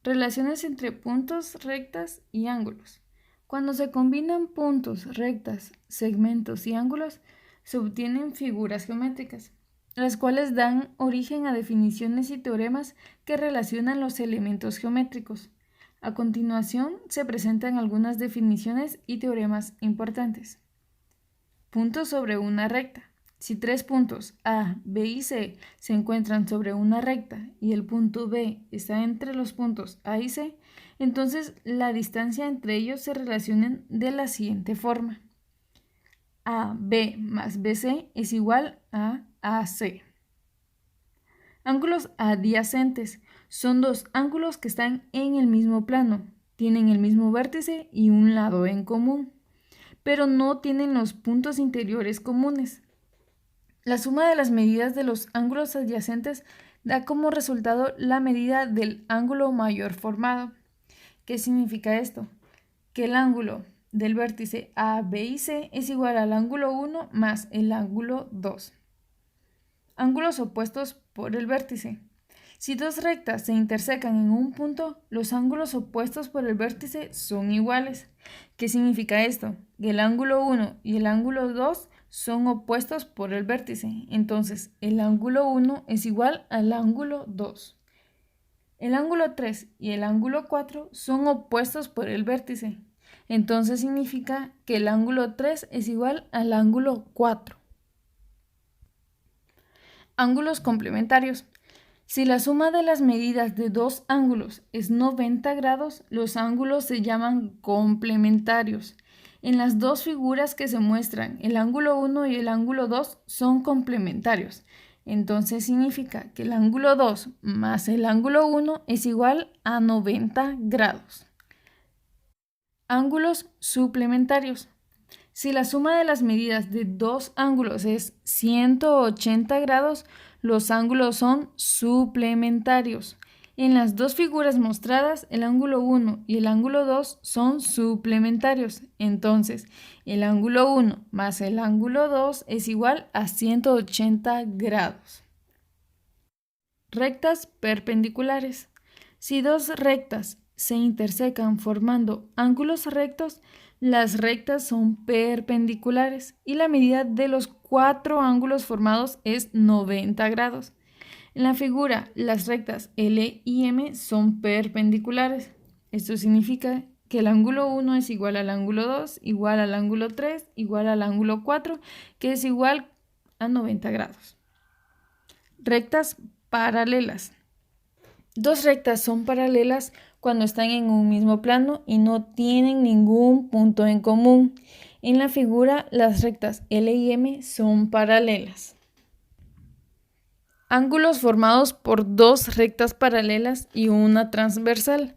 Relaciones entre puntos, rectas y ángulos. Cuando se combinan puntos, rectas, segmentos y ángulos, se obtienen figuras geométricas, las cuales dan origen a definiciones y teoremas que relacionan los elementos geométricos. A continuación, se presentan algunas definiciones y teoremas importantes. Puntos sobre una recta. Si tres puntos A, B y C se encuentran sobre una recta y el punto B está entre los puntos A y C, entonces la distancia entre ellos se relaciona de la siguiente forma. AB más BC es igual a AC. Ángulos adyacentes son dos ángulos que están en el mismo plano, tienen el mismo vértice y un lado en común, pero no tienen los puntos interiores comunes. La suma de las medidas de los ángulos adyacentes da como resultado la medida del ángulo mayor formado. ¿Qué significa esto? Que el ángulo del vértice A, B y C es igual al ángulo 1 más el ángulo 2. Ángulos opuestos por el vértice. Si dos rectas se intersecan en un punto, los ángulos opuestos por el vértice son iguales. ¿Qué significa esto? Que el ángulo 1 y el ángulo 2 son opuestos por el vértice. Entonces, el ángulo 1 es igual al ángulo 2. El ángulo 3 y el ángulo 4 son opuestos por el vértice. Entonces significa que el ángulo 3 es igual al ángulo 4. Ángulos complementarios. Si la suma de las medidas de dos ángulos es 90 grados, los ángulos se llaman complementarios. En las dos figuras que se muestran, el ángulo 1 y el ángulo 2 son complementarios. Entonces significa que el ángulo 2 más el ángulo 1 es igual a 90 grados. Ángulos suplementarios. Si la suma de las medidas de dos ángulos es 180 grados, los ángulos son suplementarios. En las dos figuras mostradas, el ángulo 1 y el ángulo 2 son suplementarios. Entonces, el ángulo 1 más el ángulo 2 es igual a 180 grados. Rectas perpendiculares. Si dos rectas se intersecan formando ángulos rectos, las rectas son perpendiculares y la medida de los cuatro ángulos formados es 90 grados. En la figura, las rectas L y M son perpendiculares. Esto significa que el ángulo 1 es igual al ángulo 2, igual al ángulo 3, igual al ángulo 4, que es igual a 90 grados. Rectas paralelas. Dos rectas son paralelas cuando están en un mismo plano y no tienen ningún punto en común. En la figura, las rectas L y M son paralelas. Ángulos formados por dos rectas paralelas y una transversal.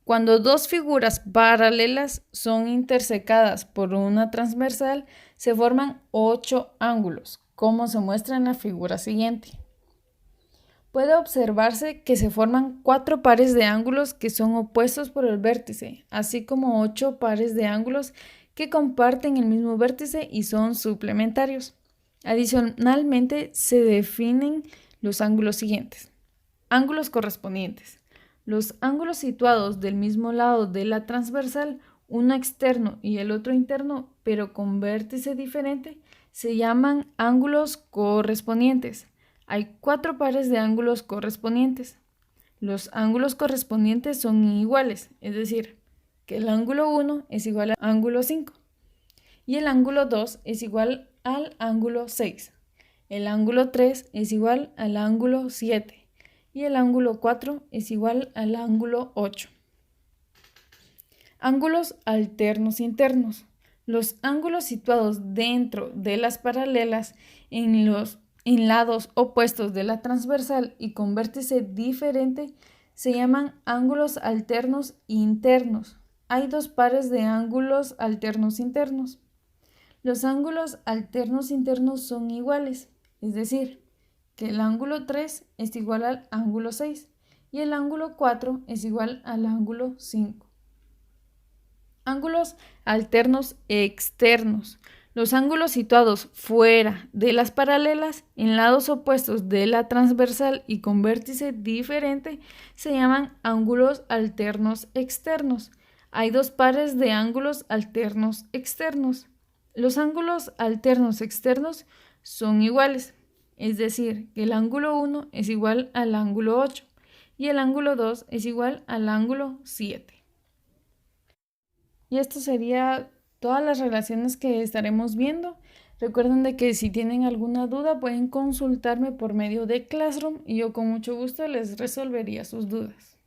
Cuando dos figuras paralelas son intersecadas por una transversal, se forman 8 ángulos, como se muestra en la figura siguiente. Puede observarse que se forman 4 pares de ángulos que son opuestos por el vértice, así como 8 pares de ángulos que comparten el mismo vértice y son suplementarios. Adicionalmente, se definen los ángulos siguientes. Ángulos correspondientes. Los ángulos situados del mismo lado de la transversal, uno externo y el otro interno, pero con vértice diferente, se llaman ángulos correspondientes. Hay 4 pares de ángulos correspondientes. Los ángulos correspondientes son iguales, es decir, que el ángulo 1 es igual al ángulo 5 y el ángulo 2 es igual al ángulo 6. El ángulo 3 es igual al ángulo 7 y el ángulo 4 es igual al ángulo 8. Ángulos alternos internos. Los ángulos situados dentro de las paralelas en lados opuestos de la transversal y con vértice diferente se llaman ángulos alternos internos. Hay 2 pares de ángulos alternos internos. Los ángulos alternos internos son iguales, es decir, que el ángulo 3 es igual al ángulo 6 y el ángulo 4 es igual al ángulo 5. Ángulos alternos externos. Los ángulos situados fuera de las paralelas, en lados opuestos de la transversal y con vértice diferente, se llaman ángulos alternos externos. Hay dos pares de ángulos alternos externos. Los ángulos alternos externos son iguales, es decir, que el ángulo 1 es igual al ángulo 8 y el ángulo 2 es igual al ángulo 7. Y esto sería todas las relaciones que estaremos viendo. Recuerden de que si tienen alguna duda pueden consultarme por medio de Classroom y yo con mucho gusto les resolvería sus dudas.